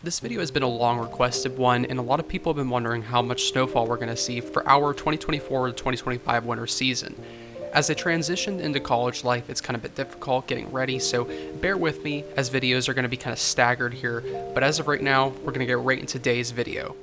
This video has been a long requested one, and a lot of people have been wondering how much snowfall we're going to see for our 2024 to 2025 winter season. As I transitioned into college life, it's kind of a bit difficult getting ready, so bear with me as videos are going to be kind of staggered here, but as of right now, we're going to get right into today's video.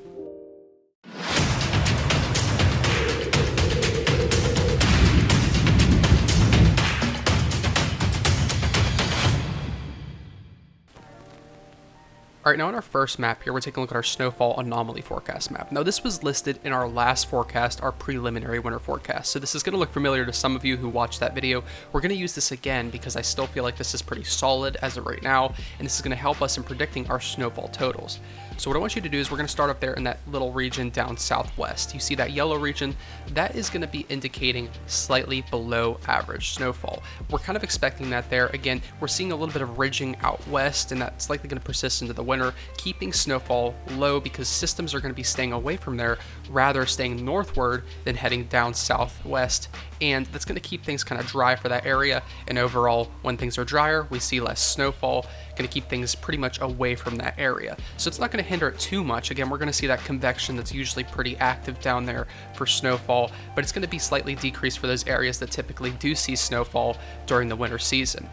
Alright, now on our first map here, we're taking a look at our snowfall anomaly forecast map. Now this was listed in our last forecast, our preliminary winter forecast, so this is going to look familiar to some of you who watched that video. We're going to use this again because I still feel like this is pretty solid as of right now, and this is going to help us in predicting our snowfall totals. So what I want you to do is we're going to start up there in that little region down southwest. You see that yellow region? That is going to be indicating slightly below average snowfall. We're kind of expecting that there. Again, we're seeing a little bit of ridging out west, and that's likely going to persist into the winter, keeping snowfall low because systems are going to be staying away from there, rather staying northward than heading down southwest. And that's going to keep things kind of dry for that area. And overall, when things are drier, we see less snowfall, going to keep things pretty much away from that area. So it's not going to hinder it too much. Again, we're going to see that convection that's usually pretty active down there for snowfall, but it's going to be slightly decreased for those areas that typically do see snowfall during the winter season.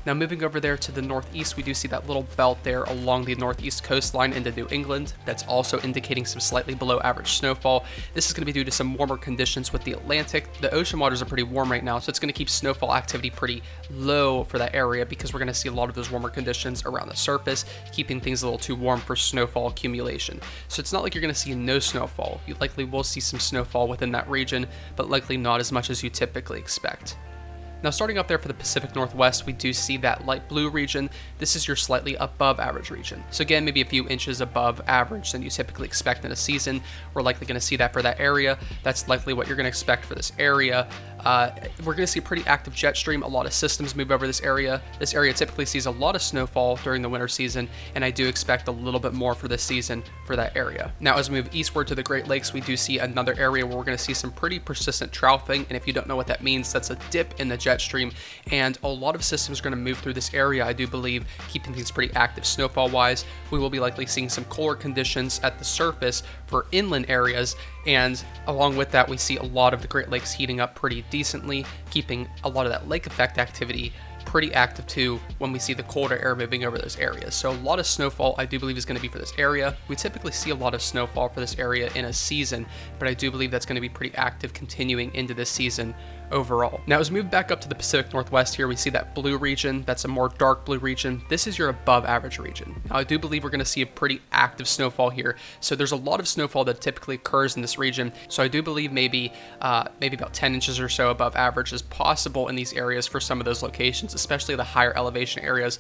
Now moving over there to the northeast, we do see that little belt there along the northeast coastline into New England. That's also indicating some slightly below average snowfall. This is going to be due to some warmer conditions with the Atlantic. The ocean waters are pretty warm right now, so it's going to keep snowfall activity pretty low for that area because we're going to see a lot of those warmer conditions around the surface, keeping things a little too warm for snowfall accumulation. So it's not like you're going to see no snowfall. You likely will see some snowfall within that region, but likely not as much as you typically expect. Now starting up there for the Pacific Northwest, we do see that light blue region. This is your slightly above average region. So again, maybe a few inches above average than you typically expect in a season. We're likely going to see that for that area. That's likely what you're going to expect for this area. We're going to see a pretty active jet stream. A lot of systems move over this area. This area typically sees a lot of snowfall during the winter season, and I do expect a little bit more for this season for that area. Now as we move eastward to the Great Lakes, we do see another area where we're going to see some pretty persistent troughing, and if you don't know what that means, that's a dip in the jet stream, and a lot of systems are going to move through this area, I do believe, keeping things pretty active snowfall wise. We will be likely seeing some cooler conditions at the surface for inland areas, and along with that we see a lot of the Great Lakes heating up pretty decently, keeping a lot of that lake effect activity pretty active too when we see the colder air moving over those areas. So a lot of snowfall I do believe is going to be for this area. We typically see a lot of snowfall for this area in a season, but I do believe that's going to be pretty active continuing into this season overall. Now as we move back up to the Pacific Northwest here, we see that blue region. That's a more dark blue region. This is your above average region. Now I do believe we're going to see a pretty active snowfall here. So there's a lot of snowfall that typically occurs in this region. So I do believe maybe about 10 inches or so above average is possible in these areas for some of those locations, especially the higher elevation areas.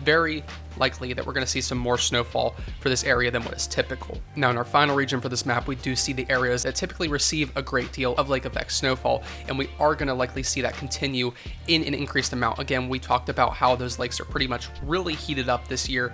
Very likely that we're going to see some more snowfall for this area than what is typical. Now in our final region for this map, we do see the areas that typically receive a great deal of lake effect snowfall, and we are going to likely see that continue in an increased amount. Again, we talked about how those lakes are pretty much really heated up this year,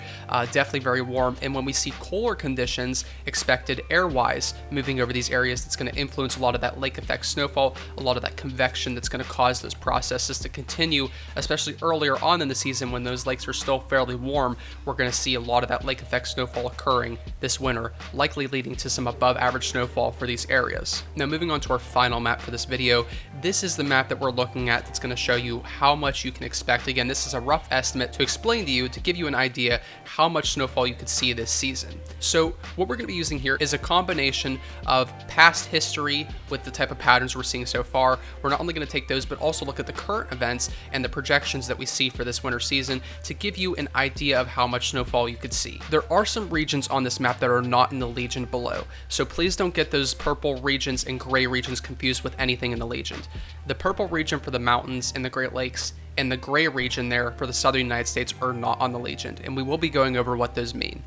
definitely very warm, and when we see cooler conditions expected air-wise moving over these areas, that's going to influence a lot of that lake effect snowfall, a lot of that convection that's going to cause those processes to continue, especially earlier on in the season when those lakes are still fairly warm. We're going to see a lot of that lake effect snowfall occurring this winter, likely leading to some above average snowfall for these areas. Now moving on to our final map for this video, this is the map that we're looking at that's going to show you how much you can expect. Again, this is a rough estimate to explain to you, to give you an idea how much snowfall you could see this season. So what we're going to be using here is a combination of past history with the type of patterns we're seeing so far. We're not only going to take those, but also look at the current events and the projections that we see for this winter season to give you an idea of how much snowfall you could see. There are some regions on this map that are not in the legend below, so please don't get those purple regions and gray regions confused with anything in the legend. The purple region for the mountains and the Great Lakes and the gray region there for the southern United States are not on the legend, and we will be going over what those mean.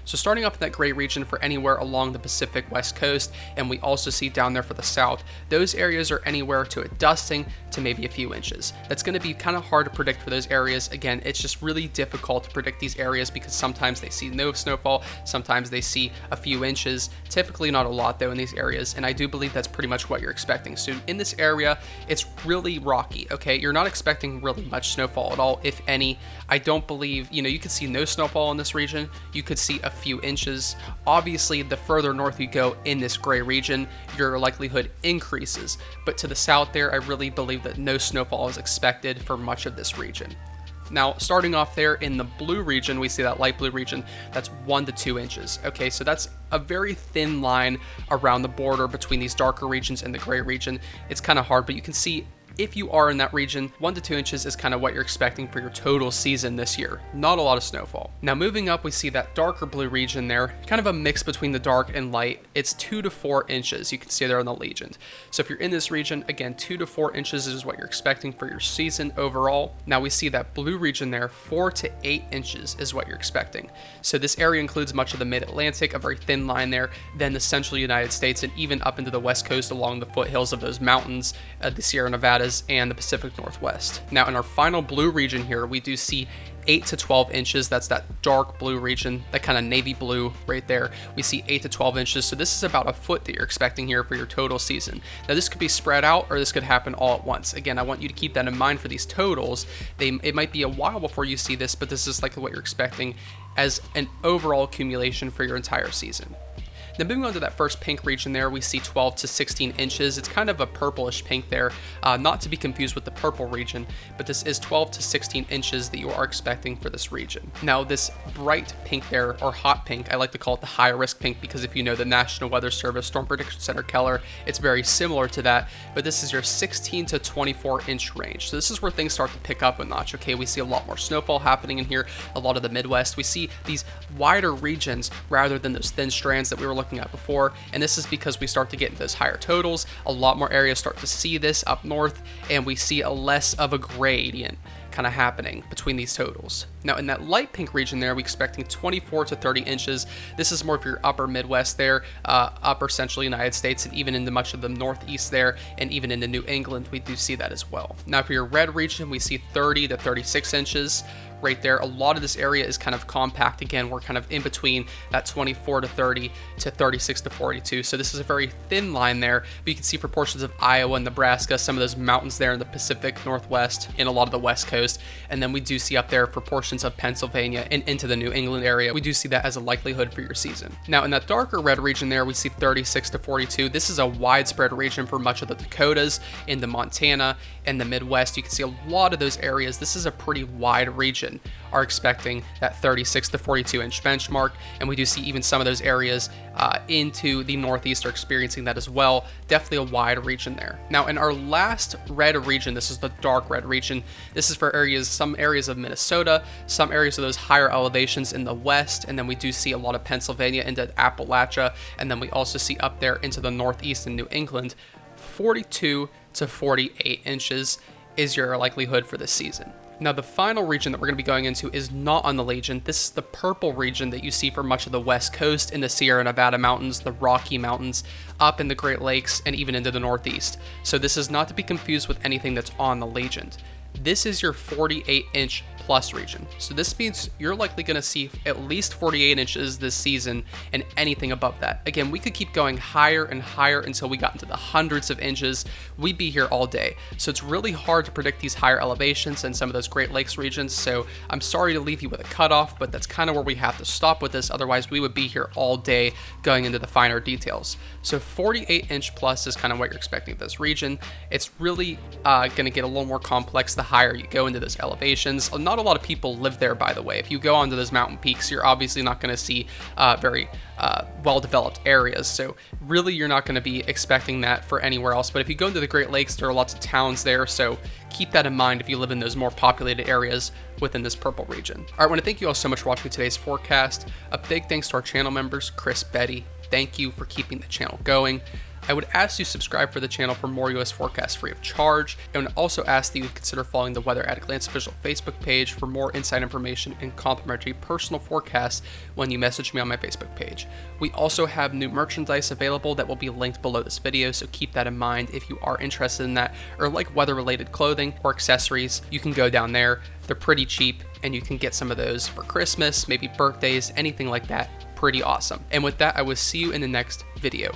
So starting off in that gray region for anywhere along the Pacific West Coast, and we also see down there for the South, those areas are anywhere to a dusting to maybe a few inches. That's going to be kind of hard to predict for those areas. Again, it's just really difficult to predict these areas because sometimes they see no snowfall, sometimes they see a few inches, typically not a lot though in these areas, and I do believe that's pretty much what you're expecting. So in this area, it's really rocky, okay? You're not expecting really much snowfall at all, if any. I don't believe, you could see no snowfall in this region. You could see a few inches. Obviously, the further north you go in this gray region, your likelihood increases. But to the south there, I really believe that no snowfall is expected for much of this region. Now, starting off there in the blue region, we see that light blue region, that's 1 to 2 inches. Okay, so that's a very thin line around the border between these darker regions and the gray region. It's kind of hard, but you can see if you are in that region, 1 to 2 inches is kind of what you're expecting for your total season this year. Not a lot of snowfall. Now moving up, we see that darker blue region there, kind of a mix between the dark and light. It's 2 to 4 inches. You can see there on the legend. So if you're in this region, again, 2 to 4 inches is what you're expecting for your season overall. Now we see that blue region there, 4 to 8 inches is what you're expecting. So this area includes much of the mid-Atlantic, a very thin line there, then the central United States, and even up into the west coast along the foothills of those mountains, the Sierra Nevada and the Pacific Northwest. Now in our final blue region here, we do see 8 to 12 inches. That's that dark blue region, that kind of navy blue right there. We see 8 to 12 inches. So this is about a foot that you're expecting here for your total season. Now this could be spread out or this could happen all at once. Again, I want you to keep that in mind for these totals. It might be a while before you see this, but this is like what you're expecting as an overall accumulation for your entire season. Now moving on to that first pink region there, we see 12 to 16 inches. It's kind of a purplish pink there, not to be confused with the purple region, but this is 12 to 16 inches that you are expecting for this region. Now this bright pink there, or hot pink, I like to call it the high risk pink because if you know the National Weather Service Storm Prediction Center Keller, it's very similar to that, but this is your 16 to 24 inch range. So this is where things start to pick up a notch. Okay, we see a lot more snowfall happening in here, a lot of the Midwest. We see these wider regions rather than those thin strands that we were looking at before, and this is because we start to get into those higher totals. A lot more areas start to see this up north, and we see a less of a gradient kind of happening between these totals. Now in that light pink region there, we're expecting 24 to 30 inches. This is more of your upper Midwest there, upper central United States, and even into much of the Northeast there, and even into New England, we do see that as well. Now for your red region, we see 30 to 36 inches. Right there, a lot of this area is kind of compact. Again, we're kind of in between that 24 to 30 to 36 to 42. So this is a very thin line there, but you can see for portions of Iowa and Nebraska, some of those mountains there in the Pacific Northwest and a lot of the West Coast. And then we do see up there for portions of Pennsylvania and into the New England area, we do see that as a likelihood for your season. Now in that darker red region there, we see 36 to 42. This is a widespread region for much of the Dakotas, into Montana and the Midwest. You can see a lot of those areas. This is a pretty wide region, are expecting that 36 to 42 inch benchmark, and we do see even some of those areas into the Northeast are experiencing that as well. Definitely a wide region there. Now in our last red region, this is the dark red region. This is for areas, some areas of Minnesota, some areas of those higher elevations in the west, and then we do see a lot of Pennsylvania into Appalachia, and then we also see up there into the Northeast and New England. 42 to 48 inches is your likelihood for this season. Now the final region that we're going to be going into is not on the legend. This is the purple region that you see for much of the West Coast, in the Sierra Nevada mountains, the Rocky Mountains, up in the Great Lakes, and even into the Northeast. So this is not to be confused with anything that's on the legend. This is your 48 inch plus region. So this means you're likely going to see at least 48 inches this season and anything above that. Again, we could keep going higher and higher until we got into the hundreds of inches. We'd be here all day. So it's really hard to predict these higher elevations and some of those Great Lakes regions. So I'm sorry to leave you with a cutoff, but that's kind of where we have to stop with this. Otherwise, we would be here all day going into the finer details. So 48 inch plus is kind of what you're expecting of this region. It's really going to get a little more complex the higher you go into those elevations. Not a lot of people live there, by the way. If you go onto those mountain peaks, you're obviously not going to see very well-developed areas. So really, you're not going to be expecting that for anywhere else. But if you go into the Great Lakes, there are lots of towns there. So keep that in mind if you live in those more populated areas within this purple region. All right, I want to thank you all so much for watching today's forecast. A big thanks to our channel members, Chris, Betty. Thank you for keeping the channel going. I would ask you to subscribe for the channel for more U.S. forecasts free of charge. I would also ask that you consider following the Weather at a Glance official Facebook page for more inside information and complimentary personal forecasts when you message me on my Facebook page. We also have new merchandise available that will be linked below this video, so keep that in mind if you are interested in that or like weather-related clothing or accessories. You can go down there. They're pretty cheap, and you can get some of those for Christmas, maybe birthdays, anything like that. Pretty awesome. And with that, I will see you in the next video.